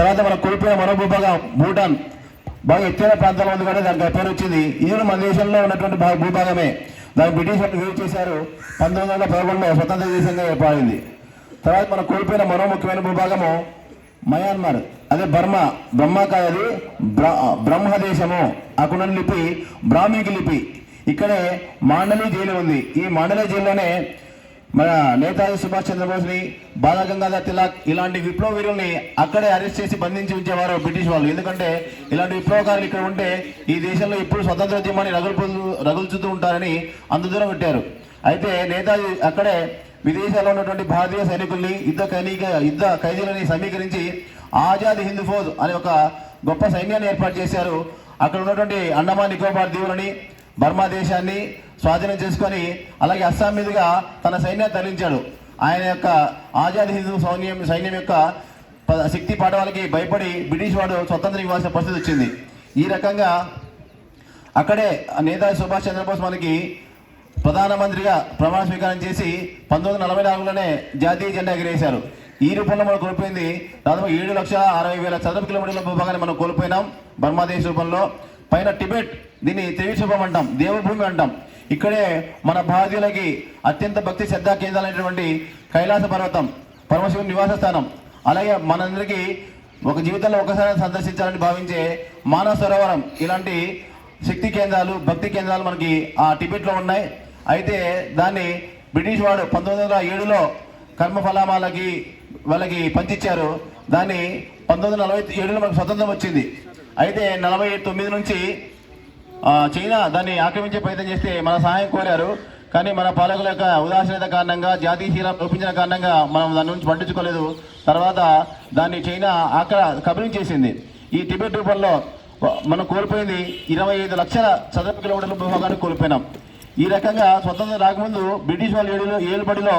తర్వాత మనం కోల్పోయిన మరో భూభాగం భూటాన్ బాగా ఎత్తైన ప్రాంతంలో ఉంది కానీ దానికి పేరు వచ్చింది. ఇది మన దేశంలో ఉన్నటువంటి భూభాగమే. దాన్ని బ్రిటిష్ వాళ్ళు వేరు చేశారు. 1911లో స్వతంత్ర దేశంగా ఏర్పడింది. తర్వాత మనం కోల్పోయిన మరో ముఖ్యమైన భూభాగము మయన్మార్, అదే బర్మా. బ్రహ్మకాయ అది బ్రహ్మదేశము. అక్కడ లిపి బ్రాహ్మీకి లిపి. ఇక్కడే మాండలి జైలు ఉంది. ఈ మాండలి జైల్లోనే మన నేతాజీ సుభాష్ చంద్రబోస్ని, బాలగంగాధర్ తిలక్ ఇలాంటి విప్లవ వీరుల్ని అక్కడే అరెస్ట్ చేసి బంధించి ఉంచేవారు బ్రిటిష్ వాళ్ళు. ఎందుకంటే ఇలాంటి విప్లవకారులు ఇక్కడ ఉంటే ఈ దేశంలో ఇప్పుడు స్వతంత్రోద్యమాన్ని రగుల్చుతూ ఉంటారని అంత దూరం పెట్టారు. అయితే నేతాజీ అక్కడే విదేశాల్లో ఉన్నటువంటి భారతీయ సైనికుల్ని, యుద్ధ ఖైదీలని సమీకరించి ఆజాద్ హింద్ ఫౌజ్ అనే ఒక గొప్ప సైన్యాన్ని ఏర్పాటు చేశారు. అక్కడ ఉన్నటువంటి అండమాన్ నికోబార్ దీవులని, బర్మా దేశాన్ని స్వాధీనం చేసుకొని అలాగే అస్సాం మీదుగా తన సైన్యాన్ని తరలించాడు. ఆయన యొక్క ఆజాద్ హిందూ సైన్యం యొక్క శక్తి పాఠవాలకి భయపడి బ్రిటిష్ వాడు స్వతంత్రం ఇవ్వాల్సిన పరిస్థితి వచ్చింది. ఈ రకంగా అక్కడే నేతాజీ సుభాష్ చంద్రబోస్ మనకి ప్రధానమంత్రిగా ప్రమాణ స్వీకారం చేసి 1944లోనే జాతీయ జెండా ఎగిరేశారు. ఈ రూపంలో మనం కోల్పోయింది దాదాపు 7,60,000 చదరపు కిలోమీటర్ల భూభాగాన్ని మనం కోల్పోయినాం బర్మాదేశ్ రూపంలో. పైన టిబెట్, దీన్ని త్రివిశూపం అంటాం, దేవుభూమి అంటాం. ఇక్కడే మన భారతీయులకి అత్యంత భక్తి శ్రద్ధా కేంద్రాలైనటువంటి కైలాస పర్వతం, పరమశివుని నివాస స్థానం, అలాగే మనందరికీ ఒక జీవితంలో ఒకసారి సందర్శించాలని భావించే మానస సరోవరం, ఇలాంటి శక్తి కేంద్రాలు, భక్తి కేంద్రాలు మనకి ఆ టిబెట్లో ఉన్నాయి. అయితే దాన్ని బ్రిటిష్ వాడు 1907లో కర్మఫలామాలకి వాళ్ళకి పంచిచ్చారు. దాన్ని 1947లో మనకు స్వతంత్రం వచ్చింది. అయితే 49 నుంచి చైనా దాన్ని ఆక్రమించే ప్రయత్నం చేస్తే మన సహాయం కోరారు. కానీ మన పాలకుల యొక్క ఉదాసీనత కారణంగా, జాతీయశీలం లోపించిన కారణంగా మనం దాని నుంచి పట్టించుకోలేదు. తర్వాత దాన్ని చైనా కబలించేసింది. ఈ టిబెట్ రూపంలో మనం కోల్పోయింది 25 లక్షల చదరపు కిలోమీటర్ల భూభాగాన్ని కోల్పోయినాం. ఈ రకంగా స్వతంత్రం రాకముందు బ్రిటిష్ వాళ్ళు ఏలుబడిలో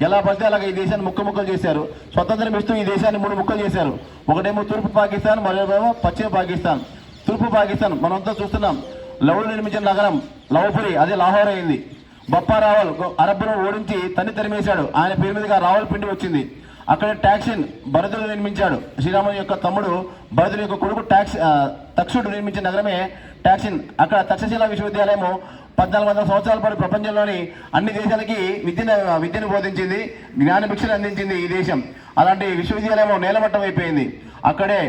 ఎలా పడితే అలాగే ఈ దేశాన్ని ముక్కలు చేశారు. స్వతంత్రం ఇస్తూ ఈ దేశాన్ని 3 ముక్కలు చేశారు. ఒకటేమో తూర్పు పాకిస్తాన్, మరోమేమో పశ్చిమ పాకిస్తాన్. తూర్పు పాకిస్తాన్ మనంతా చూస్తున్నాం. లవులు నిర్మించిన నగరం లవపురి, అదే లాహోర్ అయింది. బప్పా రావల్ అరబ్బును ఓడించి తరిమేశాడు. ఆయన పేరు మీదుగా రావల్ పిండి వచ్చింది. అక్కడ టాక్సిన్ భరతుడు నిర్మించాడు. శ్రీరాముని యొక్క తమ్ముడు భరతుడి యొక్క కొడుకు తక్షుడు నిర్మించిన నగరమే టాక్సిన్. అక్కడ తక్షశిల విశ్వవిద్యాలయము 1400 సంవత్సరాల పాటు ప్రపంచంలోని అన్ని దేశాలకి విద్యను బోధించింది, జ్ఞానభిక్షను అందించింది ఈ దేశం. అలాంటి విశ్వవిద్యాలయం నేలమట్టం అయిపోయింది. అక్కడే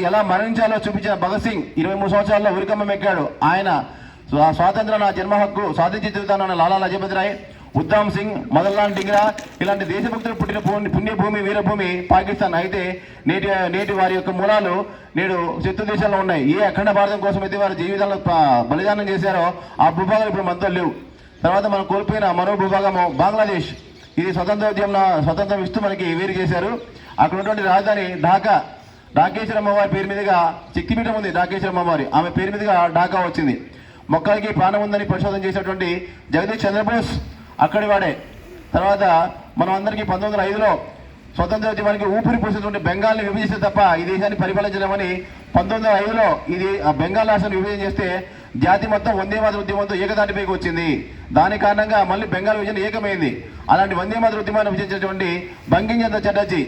ఎలా మరణించాలో చూపించిన భగత్ సింగ్ 23 సంవత్సరాల్లో ఉరికమ్మం ఎక్కాడు. ఆయన స్వాతంత్రం, నా జన్మ హక్కు సాధించి తిరుగుతానన్న లాలా లజపతి రాయ్, ఉద్దమ్ సింగ్, మదన్లాల్ డింగ్రా ఇలాంటి దేశభక్తులు పుట్టిన పుణ్యభూమి, వీరభూమి పాకిస్తాన్. అయితే నేటి వారి యొక్క మూలాలు నేడు శత్రు దేశాల్లో ఉన్నాయి. ఏ అఖండ భారతం కోసం అయితే వారి జీవితాలను బలిదానం చేశారో ఆ భూభాగాలు ఇప్పుడు మనతో లేవు. తర్వాత మనం కోల్పోయిన మరో భూభాగము బంగ్లాదేశ్. ఇది స్వతంత్రం ఇస్తూ మనకి వేరు చేశారు. అక్కడ ఉన్నటువంటి రాజధాని ఢాకా. ఢాకేశ్వర అమ్మవారి పేరు మీదుగా శక్తిపీఠం ఉంది. ఢాకేశ్వర అమ్మవారి ఆమె పేరు మీదుగా ఢాకా వచ్చింది. మొక్కలకి ప్రాణం ఉందని పరిశోధన చేసినటువంటి జగదీష్ చంద్రబోస్ అక్కడి వాడే. తర్వాత మనం అందరికీ 1905లో స్వతంత్రోద్యమానికి ఊపిరి పోసినటువంటి బెంగాల్ని విభజిస్తే తప్ప ఈ దేశాన్ని పరిపాలించలేమని 1905లో ఇది బెంగాల్ రాష్ట్రాన్ని విభజన చేస్తే జాతి మొత్తం వందే మాతర ఉద్యమంతో ఏకదాటిపైకి వచ్చింది. దాని కారణంగా మళ్ళీ బెంగాల్ విభజన ఏకమైంది. అలాంటి వందే మాతర ఉద్యమాన్ని విభజించినటువంటి బంకిం చంద్ర చటర్జీ,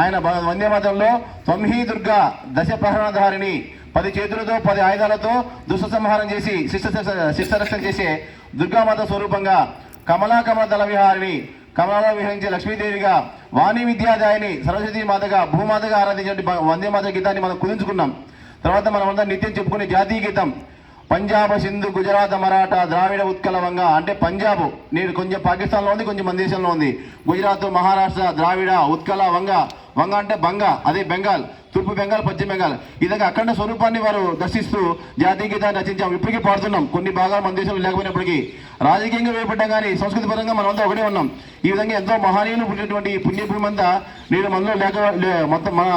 ఆయన వందే మాతరంలో త్వమ్హీ దుర్గా దశ ప్రహరణధారిణి, 10 చేతులతో 10 ఆయుధాలతో దుష్ట సంహారం చేసి శిష్టరక్షణ చేసే దుర్గామాత స్వరూపంగా, కమల దళ విహారిణి, కమలలో విహరించే లక్ష్మీదేవిగా, వాణి విద్యాదాయిని, సరస్వతీ మాతగా, భూమాతగా ఆరాధించే వందే మాతర గీతాన్ని మనం కుదించుకున్నాం. తర్వాత మనం అందరం నిత్యం చెప్పుకునే జాతీయ గీతం పంజాబ్, సింధు, గుజరాత్, మరాఠా, ద్రావిడ, ఉత్కల, వంగ. అంటే పంజాబ్ నేడు కొంచెం పాకిస్తాన్లో ఉంది, కొంచెం మన దేశంలో ఉంది. గుజరాత్, మహారాష్ట్ర, ద్రావిడ, ఉత్కల, వంగ అంటే బంగ, అదే బెంగాల్, తూర్పు బెంగాల్, పశ్చిమ బెంగాల్. ఈ విధంగా అఖండ స్వరూపాన్ని వారు దర్శిస్తూ జాతీయ గీతాన్ని రచించాం. ఇప్పటికీ పాడుతున్నాం. కొన్ని భాగాలు మన దేశంలో లేకపోయినప్పటికీ రాజకీయంగా వేయబడ్డాం కానీ సంస్కృతి పరంగా మనమంతా ఒకటే ఉన్నాం. ఈ విధంగా ఎంతో మహనీయులు పుట్టినటువంటి ఈ పుణ్యభూమి అంతా నేడు మనలో మొత్తం మన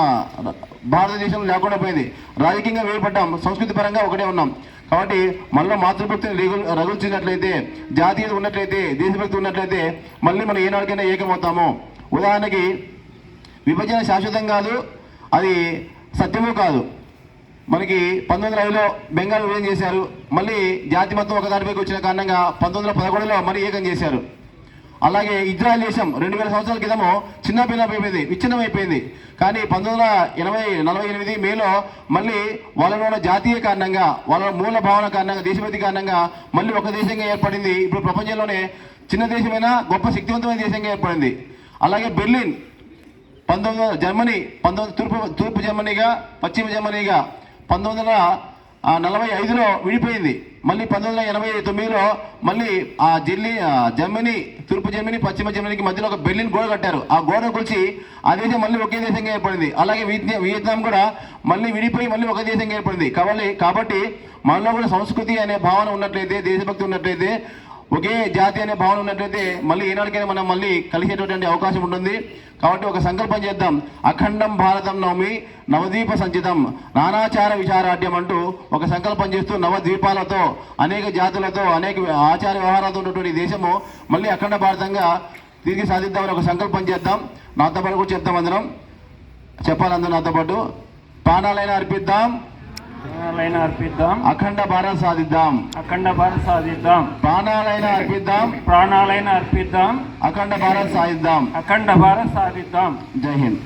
భారతదేశంలో లేకుండా పోయింది. రాజకీయంగా వేయబడ్డాం, సంస్కృతి పరంగా ఒకటే ఉన్నాం. కాబట్టి మనలో మాతృభక్తిని రగుల్చినట్లయితే, జాతీయత ఉన్నట్లయితే, దేశభక్తి ఉన్నట్లయితే మళ్ళీ మనం ఏనాడికైనా ఏకమవుతాము. ఉదాహరణకి విభజన శాశ్వతం కాదు, అది సత్యము కాదు. మనకి 1905లో బెంగాల్ విభజన చేశారు. మళ్ళీ జాతి మొత్తం ఒకదానిపైకి వచ్చిన కారణంగా 1911లో మరీ ఏకం చేశారు. అలాగే ఇజ్రాయెల్ దేశం 2000 సంవత్సరాల క్రితము చిన్న భిన్నమైపోయింది, విచ్ఛిన్నమైపోయింది. కానీ 1948 మేలో మళ్ళీ వాళ్ళలో ఉన్న జాతీయ కారణంగా, వాళ్ళ మూల భావన కారణంగా, దేశభక్తి కారణంగా మళ్ళీ ఒక దేశంగా ఏర్పడింది. ఇప్పుడు ప్రపంచంలోనే చిన్న దేశమైనా గొప్ప శక్తివంతమైన దేశంగా ఏర్పడింది. అలాగే బెర్లిన్ జర్మనీ తూర్పు జర్మనీగా, పశ్చిమ జర్మనీగా 1945లో విడిపోయింది. మళ్ళీ 1989లో మళ్ళీ జర్మనీ, తూర్పు జర్మనీ, పశ్చిమ జర్మనీకి మధ్యలో ఒక బెర్లిన్ గోడ కట్టారు. ఆ గోడ కూల్చి ఆ దేశం మళ్ళీ ఒకే దేశంగా ఏర్పడింది. అలాగే వియత్నాం కూడా మళ్ళీ విడిపోయి మళ్ళీ ఒక దేశంగా ఏర్పడింది. కాబట్టి మనలో కూడా సంస్కృతి అనే భావన ఉన్నట్లయితే, దేశభక్తి ఉన్నట్లయితే, ఒకే జాతి అనే భావన ఉన్నట్లయితే మళ్ళీ ఏనాటికైనా మనం మళ్ళీ కలిసేటటువంటి అవకాశం ఉంటుంది. కాబట్టి ఒక సంకల్పం చేద్దాం. అఖండం భారతం నవమి నవద్వీప సంచితం నానాచార విచారాఢ్యం అంటూ ఒక సంకల్పం చేస్తూ నవద్వీపాలతో, అనేక జాతులతో, అనేక ఆచార వ్యవహారాలతో ఉన్నటువంటి దేశము మళ్ళీ అఖండ భారతంగా తిరిగి సాధిద్దామని ఒక సంకల్పం చేద్దాం. నాతో పాటు కూడా చెప్తాం, అందరం చెప్పాలి. అందరూ నాతో పాటు ప్రాణాలైనా అర్పిద్దాం, అఖండ భారత్ సాధిద్దాం, ప్రాణాలైనా అర్పిద్దాం, అఖండ భారత్ సాధిద్దాం. జై హింద్.